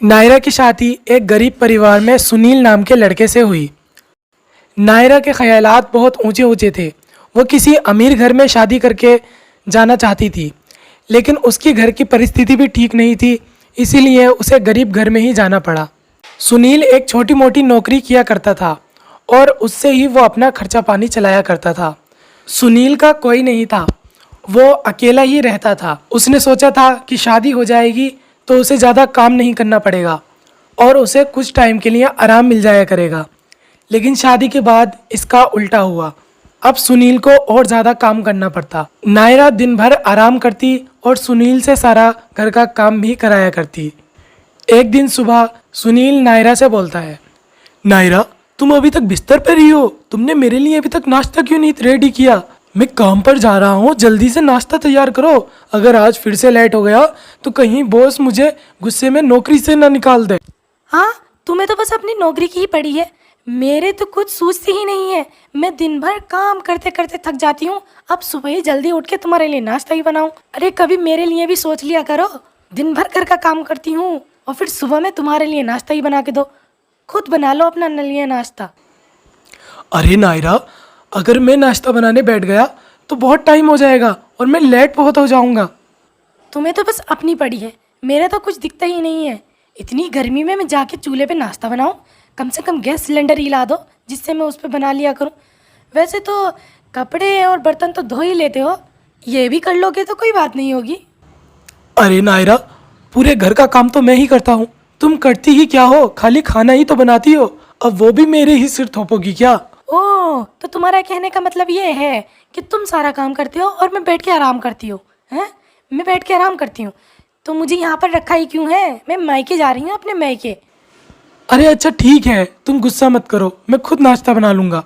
नायरा की शादी एक गरीब परिवार में सुनील नाम के लड़के से हुई। नायरा के ख्यालात बहुत ऊंचे ऊंचे थे। वो किसी अमीर घर में शादी करके जाना चाहती थी, लेकिन उसके घर की परिस्थिति भी ठीक नहीं थी, इसीलिए उसे गरीब घर में ही जाना पड़ा। सुनील एक छोटी मोटी नौकरी किया करता था और उससे ही वो अपना खर्चा पानी चलाया करता था। सुनील का कोई नहीं था, वो अकेला ही रहता था। उसने सोचा था कि शादी हो जाएगी तो उसे ज़्यादा काम नहीं करना पड़ेगा और उसे कुछ टाइम के लिए आराम मिल जाया करेगा। लेकिन शादी के बाद इसका उल्टा हुआ। अब सुनील को और ज़्यादा काम करना पड़ता। नायरा दिन भर आराम करती और सुनील से सारा घर का काम भी कराया करती। एक दिन सुबह सुनील नायरा से बोलता है, नायरा, तुम अभी तक बिस्तर पर ही हो? तुमने मेरे लिए अभी तक नाश्ता क्यों नहीं रेडी किया? मैं काम पर जा रहा हूँ, जल्दी से नाश्ता तैयार करो। अगर आज फिर से लेट हो गया तो कहीं बॉस मुझे गुस्से में नौकरी से ना निकाल दे। हाँ, तुम्हें तो बस अपनी नौकरी की ही पड़ी है, मेरे तो कुछ सूझती ही नहीं है। मैं दिन भर काम करते करते थक जाती हूँ, अब सुबह ही जल्दी उठ के तुम्हारे लिए नाश्ता ही बनाऊँ। अरे कभी मेरे लिए भी सोच लिया करो। दिन भर घर का काम करती हूँ और फिर सुबह में तुम्हारे लिए नाश्ता ही बना के दो। खुद बना लो अपना लिए नाश्ता। अरे नायरा, अगर मैं नाश्ता बनाने बैठ गया तो बहुत टाइम हो जाएगा और मैं लेट बहुत हो जाऊंगा। तुम्हें तो बस अपनी पड़ी है, मेरे तो कुछ दिखता ही नहीं है। इतनी गर्मी में मैं जाके चूल्हे पे नाश्ता बनाऊं? कम से कम गैस सिलेंडर ही ला दो जिससे मैं उस पर बना लिया करूं। वैसे तो कपड़े और बर्तन तो धो ही लेते हो, ये भी कर लोगे तो कोई बात नहीं होगी। अरे नायरा, पूरे घर का काम तो मैं ही करता हूँ, तुम करती ही क्या हो? खाली खाना ही तो बनाती हो, अब वो भी मेरे ही सिर थोपोगी क्या? ओह, तो तुम्हारा कहने का मतलब ये है कि तुम सारा काम करते हो और मैं बैठ के आराम करती हूँ? हैं, मैं बैठ के आराम करती हूँ तो मुझे यहाँ पर रखा ही क्यों है? मैं मायके जा रही हूँ, अपने मायके। अरे अच्छा ठीक है, तुम गुस्सा मत करो, मैं खुद नाश्ता बना लूंगा।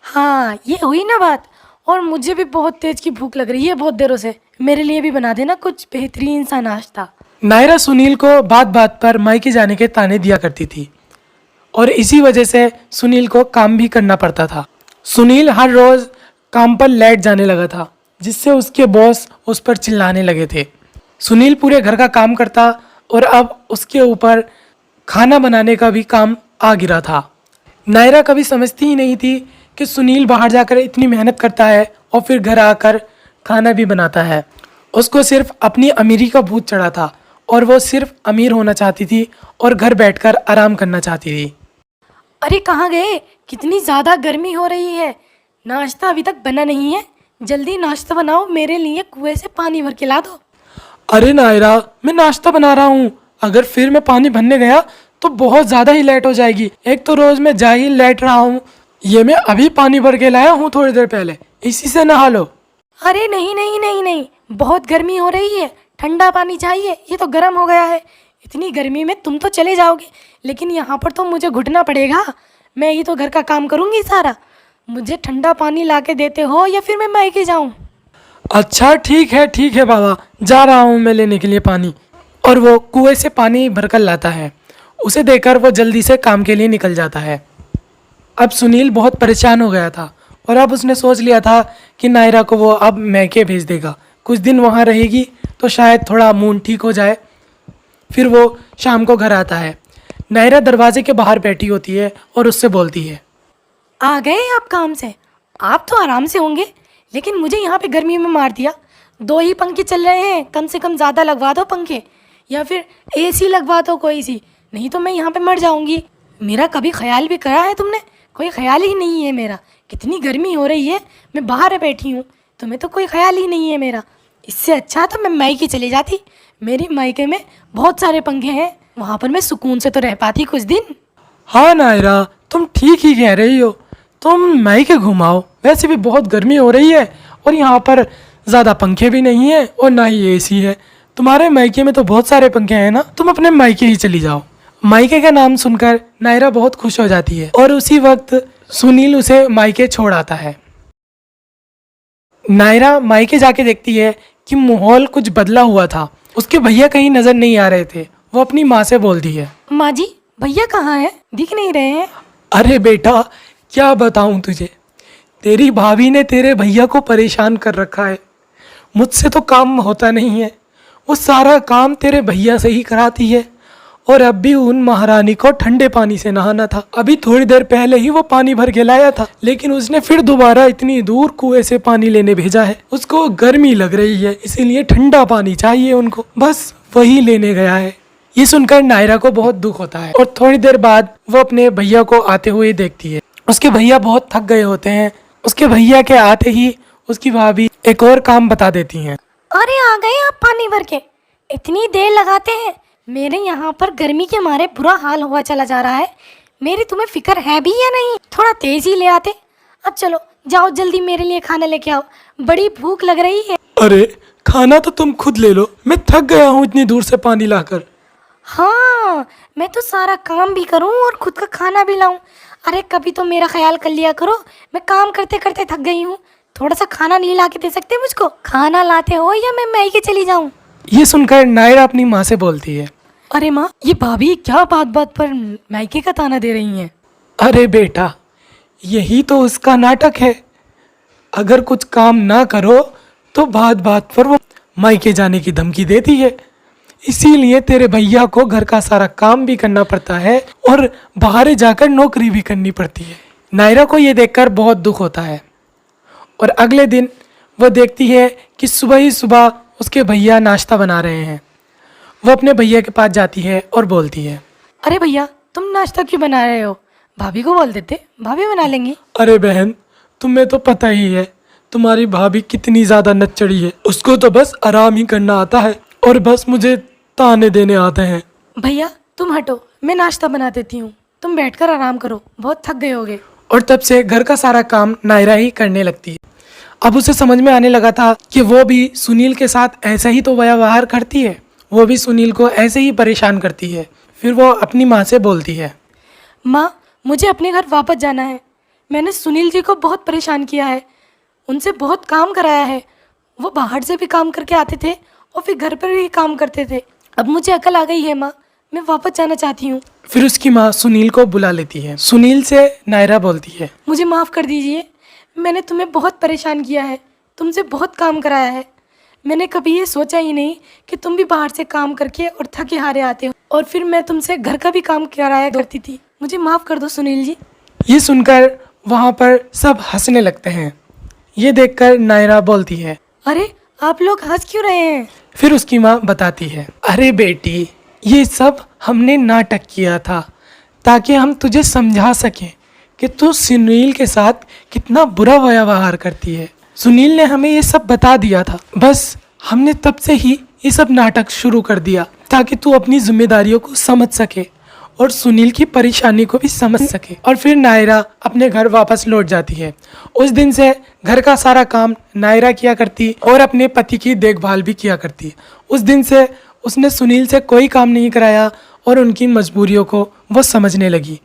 हाँ, ये हुई ना बात। और मुझे भी बहुत तेज की भूख लग रही है बहुत देरों से, मेरे लिए भी बना देना कुछ बेहतरीन सा नाश्ता। नायरा सुनील को बात बात पर मायके जाने के ताने दिया करती थी और इसी वजह से सुनील को काम भी करना पड़ता था। सुनील हर रोज काम पर लेट जाने लगा था, जिससे उसके बॉस उस पर चिल्लाने लगे थे। सुनील पूरे घर का काम करता और अब उसके ऊपर खाना बनाने का भी काम आ गिरा था। नायरा कभी समझती ही नहीं थी कि सुनील बाहर जाकर इतनी मेहनत करता है और फिर घर आकर खाना भी बनाता है। उसको सिर्फ अपनी अमीरी का भूत चढ़ा था और वो सिर्फ अमीर होना चाहती थी और घर बैठकर आराम करना चाहती थी। अरे कहाँ गए? कितनी ज़्यादा गर्मी हो रही है, नाश्ता अभी तक बना नहीं है। जल्दी नाश्ता बनाओ, मेरे लिए कुएं से पानी भर के ला दो। अरे नायरा, मैं नाश्ता बना रहा हूँ, अगर फिर मैं पानी भरने गया तो बहुत ज़्यादा ही लेट हो जाएगी। एक तो रोज़ मैं जा ही लेट रहा हूँ, ये मैं अभी पानी भर के लाया हूँ थोड़ी देर पहले, इसी से नहा लो। अरे नहीं नहीं नहीं नहीं, बहुत गर्मी हो रही है, ठंडा पानी चाहिए, ये तो गर्म हो गया है। इतनी गर्मी में तुम तो चले जाओगे, लेकिन यहाँ पर तो मुझे घुटना पड़ेगा। मैं ही तो घर का काम करूँगी सारा। मुझे ठंडा पानी ला के देते हो या फिर मैं मायके जाऊँ? अच्छा ठीक है बाबा, जा रहा हूँ मैं लेने के लिए पानी। और वो कुएं से पानी भरकर लाता है। उसे देखकर वो जल्दी से काम के लिए निकल जाता है। अब सुनील बहुत परेशान हो गया था और अब उसने सोच लिया था कि नायरा को वो अब मैके भेज देगा। कुछ दिन वहाँ रहेगी तो शायद थोड़ा मूड ठीक हो जाए। फिर वो शाम को घर आता है। नायरा दरवाजे के बाहर बैठी होती है और उससे बोलती है, आ गए आप काम से? आप तो आराम से होंगे, लेकिन मुझे यहाँ पे गर्मी में मार दिया। 2 ही पंखे चल रहे हैं, कम से कम ज़्यादा लगवा दो पंखे, या फिर एसी लगवा दो कोई सी, नहीं तो मैं यहाँ पे मर जाऊँगी। मेरा कभी ख्याल भी करा है तुमने? कोई ख्याल ही नहीं है मेरा। कितनी गर्मी हो रही है, मैं बाहर बैठी हूँ, तुम्हें तो कोई ख्याल ही नहीं है मेरा। इससे अच्छा तो मैं मायके चली जाती, मेरी मायके में बहुत सारे पंखे हैं, वहाँ पर मैं सुकून से तो रह पाती कुछ दिन। हाँ नायरा, तुम ठीक ही कह रही हो, तुम मायके घुमाओ। वैसे भी बहुत गर्मी हो रही है और यहाँ पर ज़्यादा पंखे भी नहीं है और ना ही एसी है। तुम्हारे मायके में तो बहुत सारे पंखे हैं ना, तुम अपने मायके ही चली जाओ। मायके का नाम सुनकर नायरा बहुत खुश हो जाती है और उसी वक्त सुनील उसे मायके छोड़ आता है। नायरा मायके जाके देखती है कि माहौल कुछ बदला हुआ था। उसके भैया कहीं नजर नहीं आ रहे थे। वो अपनी माँ से बोलती है, माँ जी, भैया कहाँ हैं? दिख नहीं रहे हैं। अरे बेटा, क्या बताऊं तुझे, तेरी भाभी ने तेरे भैया को परेशान कर रखा है। मुझसे तो काम होता नहीं है, वो सारा काम तेरे भैया से ही कराती है और अब भी उन महारानी को ठंडे पानी से नहाना था। अभी थोड़ी देर पहले ही वो पानी भर के लाया था, लेकिन उसने फिर दोबारा इतनी दूर कुएं से पानी लेने भेजा है। उसको गर्मी लग रही है, इसीलिए ठंडा पानी चाहिए उनको, बस वही लेने गया है। ये सुनकर नायरा को बहुत दुख होता है और थोड़ी देर बाद वो अपने भैया को आते हुए देखती है। उसके भैया बहुत थक गए होते हैं। उसके भैया के आते ही उसकी भाभी एक और काम बता देती हैं। अरे आ गए आप पानी भर के, इतनी देर लगाते हैं। मेरे यहाँ पर गर्मी के मारे बुरा हाल हुआ चला जा रहा है। मेरी तुम्हें फिक्र है भी या नहीं? थोड़ा तेज ही ले आते। अब चलो जाओ जल्दी मेरे लिए खाना लेके आओ, बड़ी भूख लग रही है। अरे खाना तो तुम खुद ले लो, मैं थक गया हूँ इतनी दूर से पानी लाकर। हाँ, मैं तो सारा काम भी करूँ और खुद का खाना भी लाऊं। अरे कभी तो मेरा ख्याल कर लिया करो, मैं काम करते करते थक गई हूँ। थोड़ा सा खाना नहीं ला के दे सकते मुझको? खाना लाते हो या मैं मैके चली जाऊँ? ये सुनकर नायरा अपनी माँ से बोलती है। अरे माँ, ये भाभी क्या बात बात पर मैके का ताना दे रही हैं? अरे बेटा, यही तो उसका नाटक है। अगर कुछ काम ना करो तो बात बात पर वो मायके जाने की धमकी देती है। इसीलिए तेरे भैया को घर का सारा काम भी करना पड़ता है और बाहर जाकर नौकरी भी करनी पड़ती है। नायरा को ये देखकर बहुत दुख होता है और अगले दिन वह देखती है कि सुबह ही सुबह उसके भैया नाश्ता बना रहे हैं। वो अपने भैया के पास जाती है और बोलती है, अरे भैया, तुम नाश्ता क्यों बना रहे हो? भाभी को बोल देते, भाभी बना लेंगी। अरे बहन, तुम्हें तो पता ही है तुम्हारी भाभी कितनी ज़्यादा नच्चड़ी है। उसको तो बस आराम ही करना आता है और बस मुझे ताने देने आते हैं। भैया तुम हटो, मैं नाश्ता बना देती हूँ, तुम बैठकर आराम करो, बहुत थक गए होगे। और तब से घर का सारा काम नायरा ही करने लगती है। अब उसे समझ में आने लगा था कि वो भी सुनील के साथ ऐसा ही तो व्यवहार करती है, वो भी सुनील को ऐसे ही परेशान करती है। फिर वो अपनी माँ से बोलती है, माँ, मुझे अपने घर वापस जाना है। मैंने सुनील जी को बहुत परेशान किया है, उनसे बहुत काम कराया है। वो बाहर से भी काम करके आते थे और फिर घर पर भी काम करते थे। अब मुझे अकल आ गई है माँ, मैं वापस जाना चाहती हूँ। फिर उसकी माँ सुनील को बुला लेती है। सुनील से नायरा बोलती है, मुझे माफ़ कर दीजिए, मैंने तुम्हें बहुत परेशान किया है, तुमसे बहुत काम कराया है। मैंने कभी ये सोचा ही नहीं कि तुम भी बाहर से काम करके और थके हारे आते हो और फिर मैं तुमसे घर का भी काम कराया करती थी। मुझे माफ़ कर दो सुनील जी। ये सुनकर वहाँ पर सब हंसने लगते हैं। ये देखकर नायरा बोलती है, अरे आप लोग हंस क्यों रहे हैं? फिर उसकी माँ बताती है, अरे बेटी, ये सब हमने नाटक किया था ताकि हम तुझे समझा सकें कि तू सुनील के साथ कितना बुरा व्यवहार करती है। सुनील ने हमें ये सब बता दिया था, बस हमने तब से ही ये सब नाटक शुरू कर दिया ताकि तू अपनी जिम्मेदारियों को समझ सके और सुनील की परेशानी को भी समझ सके। और फिर नायरा अपने घर वापस लौट जाती है। उस दिन से घर का सारा काम नायरा किया करती और अपने पति की देखभाल भी किया करती। उस दिन से उसने सुनील से कोई काम नहीं कराया और उनकी मजबूरियों को वो समझने लगी।